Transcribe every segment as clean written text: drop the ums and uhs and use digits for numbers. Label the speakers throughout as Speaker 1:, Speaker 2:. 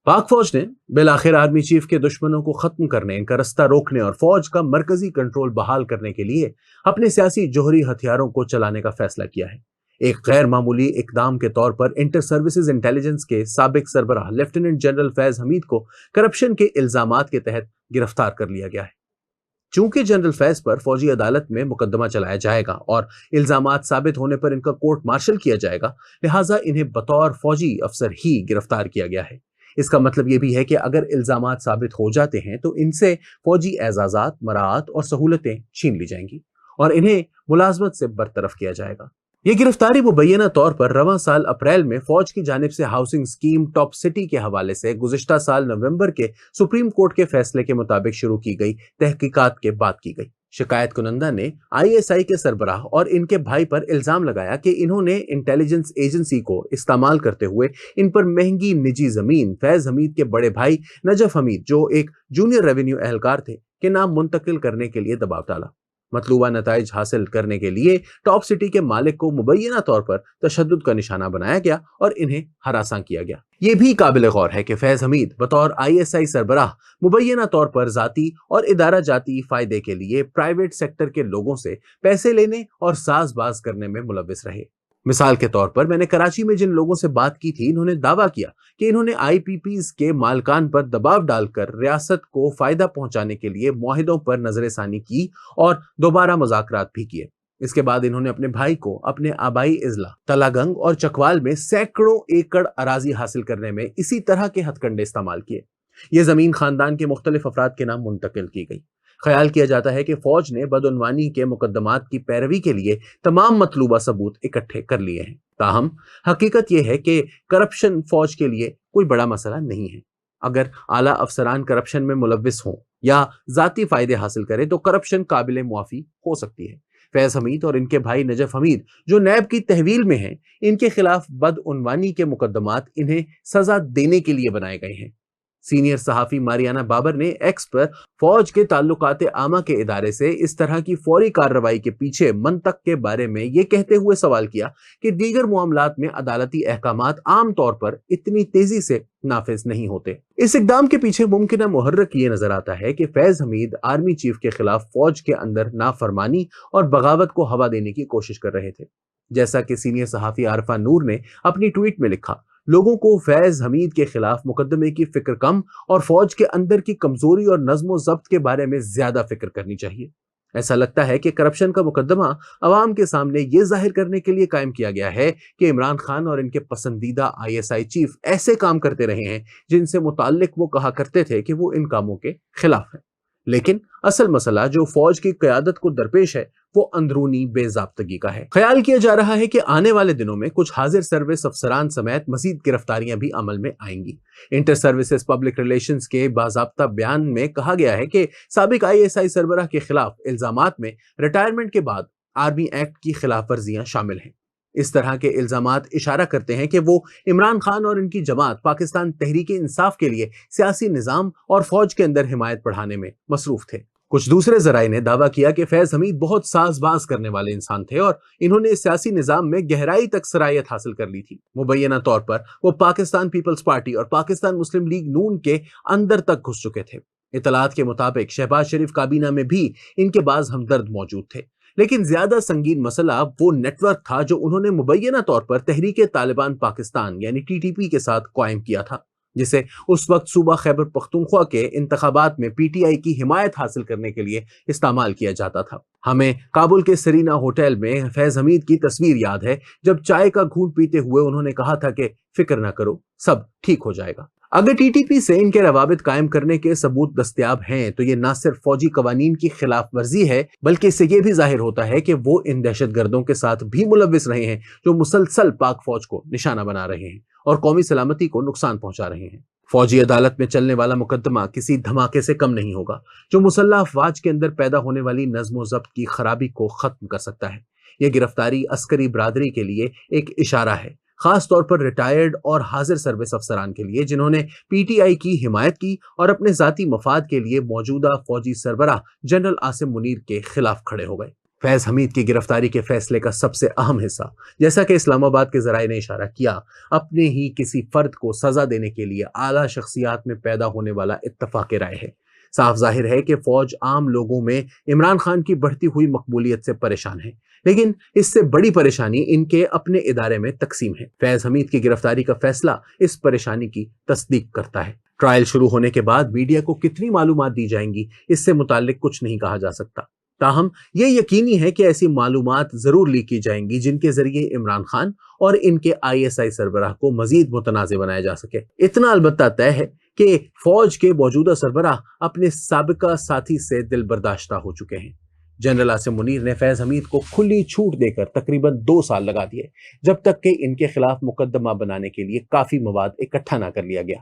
Speaker 1: पाक फौज ने बिलाखिर आर्मी चीफ के दुश्मनों को खत्म करने, इनका रास्ता रोकने और फौज का मरकजी कंट्रोल बहाल करने के लिए अपने सियासी जोहरी हथियारों को चलाने का फैसला किया है। एक गैर मामूली इकदाम के तौर पर इंटर सर्विसेज इंटेलिजेंस के साबिक सरबराह लेफ्टिनेंट जनरल फैज हमीद को करप्शन के इल्जामात के तहत गिरफ्तार कर लिया गया है। चूंकि जनरल फैज पर फौजी अदालत में मुकदमा चलाया जाएगा और इल्जामात साबित होने पर इनका कोर्ट मार्शल किया जाएगा, लिहाजा इन्हें बतौर फौजी अफसर ही गिरफ्तार किया गया है। इसका मतलब यह भी है कि अगर इल्जामात साबित हो जाते हैं तो इनसे फौजी एजाजात, मराआत और सहूलतें छीन ली जाएंगी और इन्हें मुलाजमत से बरतरफ किया जाएगा। ये गिरफ्तारी मुबैना तौर पर रवां साल अप्रैल में फौज की जानिब से हाउसिंग स्कीम टॉप सिटी के हवाले से गुज़िश्ता साल नवंबर के सुप्रीम कोर्ट के फैसले के मुताबिक शुरू की गई तहकीकात के बाद की गई। शिकायत कुनंदा ने आईएसआई के सरबराह और इनके भाई पर इल्जाम लगाया कि इन्होंने इंटेलिजेंस एजेंसी को इस्तेमाल करते हुए इन पर महंगी निजी जमीन फैज हमीद के बड़े भाई नजफ हमीद, जो एक जूनियर रेवेन्यू एहलकार थे, के नाम मुंतकिल करने के लिए दबाव डाला। मतलूबा नताइज हासिल करने के लिए टॉप सिटी के मालिक को मुबैना तौर पर तशद्दुद का निशाना बनाया गया और इन्हें हरासा किया गया। ये भी काबिल गौर है कि फैज हमीद बतौर आईएसआई सरबराह मुबैना तौर पर जाती और इदारा जाती फायदे के लिए प्राइवेट सेक्टर के लोगों से पैसे लेने और साजबाज करने में मुलव्विस रहे। मिसाल के तौर पर मैंने कराची में जिन लोगों से बात की थी, इन्होंने दावा किया कि इन्होंने आईपीपीज के मालकान पर दबाव डालकर रियासत को फायदा पहुंचाने के लिए मुआहिदों पर नजरसानी की और दोबारा मुज़ाकरात भी किए। इसके बाद इन्होंने अपने भाई को अपने आबाई इजला तलागंग और चकवाल में सैकड़ों एकड़ अराजी हासिल करने में इसी तरह के हथकंडे इस्तेमाल किए। ये जमीन खानदान के मुख्तलिफ अफराद के नाम मुंतकिल की गई। ख्याल किया जाता है कि फौज ने बदउनवानी के मुकदमात की पैरवी के लिए तमाम मतलूबा सबूत इकट्ठे कर लिए हैं। ताहम हकीकत यह है कि करप्शन फौज के लिए कोई बड़ा मसला नहीं है। अगर आला अफसरान करप्शन में मुलव्विस हों या जाती फायदे हासिल करें तो करप्शन काबिल मुआफी हो सकती है। फैज हमीद और इनके भाई नजफ हमीद जो नैब की तहवील में हैं, इनके खिलाफ बदउनवानी के मुकदमात इन्हें सजा देने के लिए बनाए गए हैं। सीनियर सहाफी मारियाना बाबर ने एक्स पर फौज के ताल्लुकात आमा के इदारे से इस तरह की फौरी कार्रवाई के पीछे मंतक के बारे में यह कहते हुए सवाल किया कि दीगर मामलात में अदालती अहकामात आम तौर पर इतनी तेजी से नाफिज नहीं होते। इस इकदाम के पीछे मुमकिन मुहर्रिक ये नजर आता है कि फैज हमीद आर्मी चीफ के खिलाफ फौज के अंदर नाफरमानी और बगावत को हवा देने की कोशिश कर रहे थे। जैसा कि सीनियर सहाफी आरफा नूर ने अपनी ट्वीट में लिखा, लोगों को फैज हमीद के खिलाफ मुकदमे की फिक्र कम और फौज के अंदर की कमजोरी और नज्म ज़ब्त के बारे में ज्यादा फिक्र करनी चाहिए। ऐसा लगता है कि करप्शन का मुकदमा अवाम के सामने ये जाहिर करने के लिए कायम किया गया है कि इमरान खान और इनके पसंदीदा आईएसआई चीफ ऐसे काम करते रहे हैं जिनसे मुताल्लिक वो कहा करते थे कि वो इन कामों के खिलाफ है। लेकिन असल मसला जो फौज की क़यादत को दरपेश है वो अंदरूनी बेज़ाब्तगी का है। ख्याल किया जा रहा है कि आने वाले दिनों में कुछ हाजिर सर्विस अफसरान समेत मजीद गिरफ्तारियां भी अमल में आएंगी। इंटर सर्विसेज पब्लिक रिलेशंस के बाज़ाब्ता बयान में कहा गया है कि साबिक आईएसआई सरबराह के खिलाफ इल्जामात में रिटायरमेंट के बाद आर्मी एक्ट की खिलाफ वर्जियां शामिल हैं। इस तरह के इल्जामात इशारा करते हैं कि वो इमरान खान और इनकी जमात पाकिस्तान तहरीक इंसाफ के लिए सियासी निज़ाम और फौज के अंदर हिमायत बढ़ाने में मसरूफ थे। कुछ दूसरे जराए ने दावा किया कि फैज हमीद बहुत साजबाज करने वाले इंसान थे और इन्होंने सियासी निज़ाम में गहराई तक सरायत हासिल कर ली थी। मुबैना तौर पर वो पाकिस्तान पीपल्स पार्टी और पाकिस्तान मुस्लिम लीग नून के अंदर तक घुस चुके थे। इतलात के मुताबिक शहबाज शरीफ काबीना में भी इनके बाज हमदर्द मौजूद थे, लेकिन ज्यादा संगीन मसला वो नेटवर्क था जो उन्होंने मुबैना तौर पर तहरीक तालिबान पाकिस्तान यानी टीटीपी के साथ कायम किया था, जिसे उस वक्त सूबा खैबर पख्तूनख्वा के इंतखाबात में पीटीआई की हिमायत हासिल करने के लिए इस्तेमाल किया जाता था। हमें काबुल के सरीना होटल में फैज हमीद की तस्वीर याद है जब चाय का घूंट पीते हुए उन्होंने कहा था कि फिक्र ना करो, सब ठीक हो जाएगा। अगर टीटीपी से इनके रवाबित कायम करने के सबूत दस्तयाब हैं तो ये न सिर्फ फौजी कवानीन की खिलाफ वर्जी है बल्कि इससे ये भी जाहिर होता है कि वो इन दहशतगर्दों के साथ भी मुलव्विस रहे हैं जो मुसलसल पाक फौज को निशाना बना रहे हैं और कौमी सलामती को नुकसान पहुंचा रहे हैं। फौजी अदालत में चलने वाला मुकदमा किसी धमाके से कम नहीं होगा जो मुसल्लह अफवाज के अंदर पैदा होने वाली नज्म ज़ब्त की खराबी को खत्म कर सकता है। यह गिरफ्तारी अस्करी बरादरी के लिए एक इशारा है, खास तौर पर रिटायर्ड और हाजिर सर्विस अफसरान के लिए जिन्होंने पीटीआई की हिमायत की और अपने जाती मफाद के लिए मौजूदा फौजी सरबराह जनरल आसिम मुनीर के खिलाफ खड़े हो गए। فیض حمید کی گرفتاری کے فیصلے کا سب سے اہم حصہ، جیسا کہ اسلام آباد کے ذرائع نے اشارہ کیا، اپنے ہی کسی فرد کو سزا دینے کے لیے اعلیٰ شخصیات میں پیدا ہونے والا اتفاق رائے ہے۔ صاف ظاہر ہے کہ فوج عام لوگوں میں عمران خان کی بڑھتی ہوئی مقبولیت سے پریشان ہے، لیکن اس سے بڑی پریشانی ان کے اپنے ادارے میں تقسیم ہے۔ فیض حمید کی گرفتاری کا فیصلہ اس پریشانی کی تصدیق کرتا ہے۔ ٹرائل شروع ہونے کے بعد میڈیا کو کتنی معلومات دی جائیں گی، اس سے متعلق کچھ نہیں کہا جا سکتا، تاہم یہ یقینی ہے کہ ایسی معلومات ضرور لی کی جائیں گی جن کے ذریعے عمران خان اور ان کے ISI سربراہ کو مزید متنازع بنایا جا سکے۔ اتنا البتہ طے ہے کہ فوج کے موجودہ سربراہ اپنے سابقہ ساتھی سے دل برداشتہ ہو چکے ہیں۔ جنرل عاصم منیر نے فیض حمید کو کھلی چھوٹ دے کر تقریباً 2 سال لگا دیے، جب تک کہ ان کے خلاف مقدمہ بنانے کے لیے کافی مواد اکٹھا نہ کر لیا گیا۔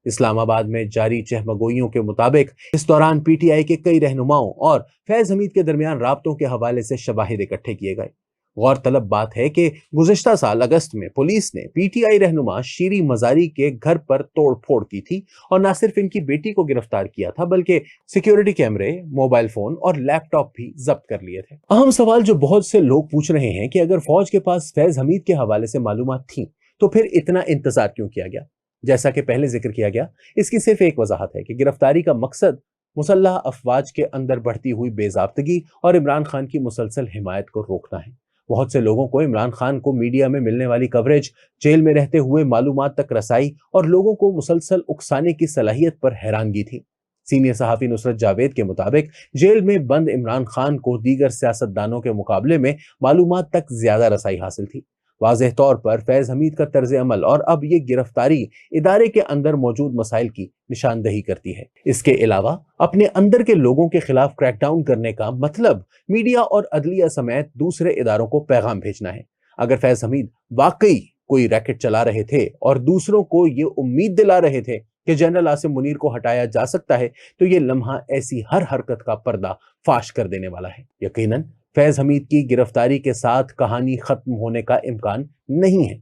Speaker 1: اسلام آباد میں جاری چہمگوئیوں کے مطابق اس دوران PTI کے کئی رہنماؤں اور فیض حمید کے درمیان رابطوں کے حوالے سے شواہد اکٹھے کیے گئے۔ غور طلب بات ہے کہ گزشتہ سال اگست میں پولیس نے PTI رہنما شیریں مزاری کے گھر پر توڑ پھوڑ کی تھی اور نہ صرف ان کی بیٹی کو گرفتار کیا تھا بلکہ سیکیورٹی کیمرے، موبائل فون اور لیپ ٹاپ بھی ضبط کر لیے تھے۔ اہم سوال جو بہت سے لوگ پوچھ رہے ہیں کہ اگر فوج کے پاس فیض حمید کے حوالے سے معلومات تھیں تو پھر اتنا انتظار کیوں کیا گیا؟ جیسا کہ پہلے ذکر کیا گیا، اس کی صرف ایک وضاحت ہے کہ گرفتاری کا مقصد مسلح افواج کے اندر بڑھتی ہوئی بے ضابطگی اور عمران خان کی مسلسل حمایت کو روکنا ہے۔ بہت سے لوگوں کو عمران خان کو میڈیا میں ملنے والی کوریج، جیل میں رہتے ہوئے معلومات تک رسائی اور لوگوں کو مسلسل اکسانے کی صلاحیت پر حیرانگی تھی۔ سینئر صحافی نصرت جاوید کے مطابق جیل میں بند عمران خان کو دیگر سیاستدانوں کے مقابلے میں معلومات تک زیادہ رسائی حاصل تھی۔ واضح طور پر فیض حمید کا طرز عمل اور اب یہ گرفتاری ادارے کے اندر موجود مسائل کی نشاندہی کرتی ہے۔ اس کے علاوہ اپنے اندر کے لوگوں کے خلاف کریک ڈاؤن کرنے کا مطلب میڈیا اور عدلیہ سمیت دوسرے اداروں کو پیغام بھیجنا ہے۔ اگر فیض حمید واقعی کوئی ریکٹ چلا رہے تھے اور دوسروں کو یہ امید دلا رہے تھے کہ جنرل عاصم منیر کو ہٹایا جا سکتا ہے تو یہ لمحہ ایسی ہر حرکت کا پردہ فاش کر دینے والا ہے۔ یقیناً فیض حمید کی گرفتاری کے ساتھ کہانی ختم ہونے کا امکان نہیں ہے۔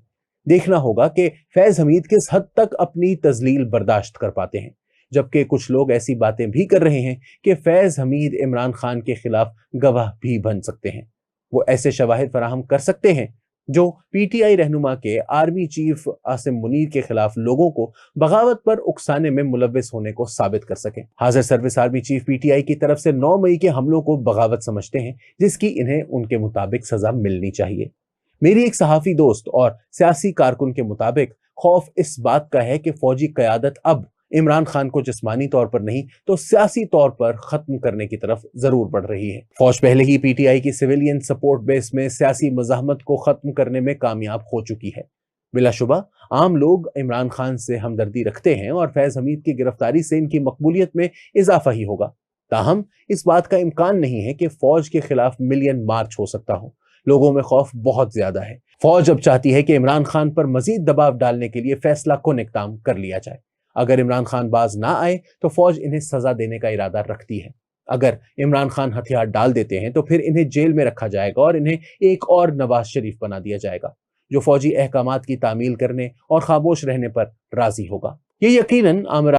Speaker 1: دیکھنا ہوگا کہ فیض حمید کس حد تک اپنی تذلیل برداشت کر پاتے ہیں، جبکہ کچھ لوگ ایسی باتیں بھی کر رہے ہیں کہ فیض حمید عمران خان کے خلاف گواہ بھی بن سکتے ہیں۔ وہ ایسے شواہد فراہم کر سکتے ہیں جو PTI رہنما کے آرمی چیف عاصم منیر کے خلاف لوگوں کو بغاوت پر اکسانے میں ملوث ہونے کو ثابت کر سکیں۔ حاضر سروس آرمی چیف PTI کی طرف سے 9 مئی کے حملوں کو بغاوت سمجھتے ہیں، جس کی انہیں ان کے مطابق سزا ملنی چاہیے۔ میری ایک صحافی دوست اور سیاسی کارکن کے مطابق خوف اس بات کا ہے کہ فوجی قیادت اب عمران خان کو جسمانی طور پر نہیں تو سیاسی طور پر ختم کرنے کی طرف ضرور بڑھ رہی ہے۔ فوج پہلے ہی PTI کی سویلین سپورٹ بیس میں سیاسی مزاحمت کو ختم کرنے میں کامیاب ہو چکی ہے۔ بلا شبہ عام لوگ عمران خان سے ہمدردی رکھتے ہیں اور فیض حمید کی گرفتاری سے ان کی مقبولیت میں اضافہ ہی ہوگا۔ تاہم اس بات کا امکان نہیں ہے کہ فوج کے خلاف ملین مارچ ہو سکتا ہو۔ لوگوں میں خوف بہت زیادہ ہے۔ فوج اب چاہتی ہے کہ عمران خان پر مزید دباؤ ڈالنے کے لیے فیصلہ کن اقدام کر لیا جائے۔ اگر عمران خان باز نہ آئے تو فوج انہیں سزا دینے کا ارادہ رکھتی ہے۔ اگر عمران خان ہتھیار ڈال دیتے ہیں تو پھر انہیں جیل میں رکھا جائے گا اور انہیں ایک اور نواز شریف بنا دیا جائے گا جو فوجی احکامات کی تعمیل کرنے اور خاموش رہنے پر راضی ہوگا۔ یہ یقیناً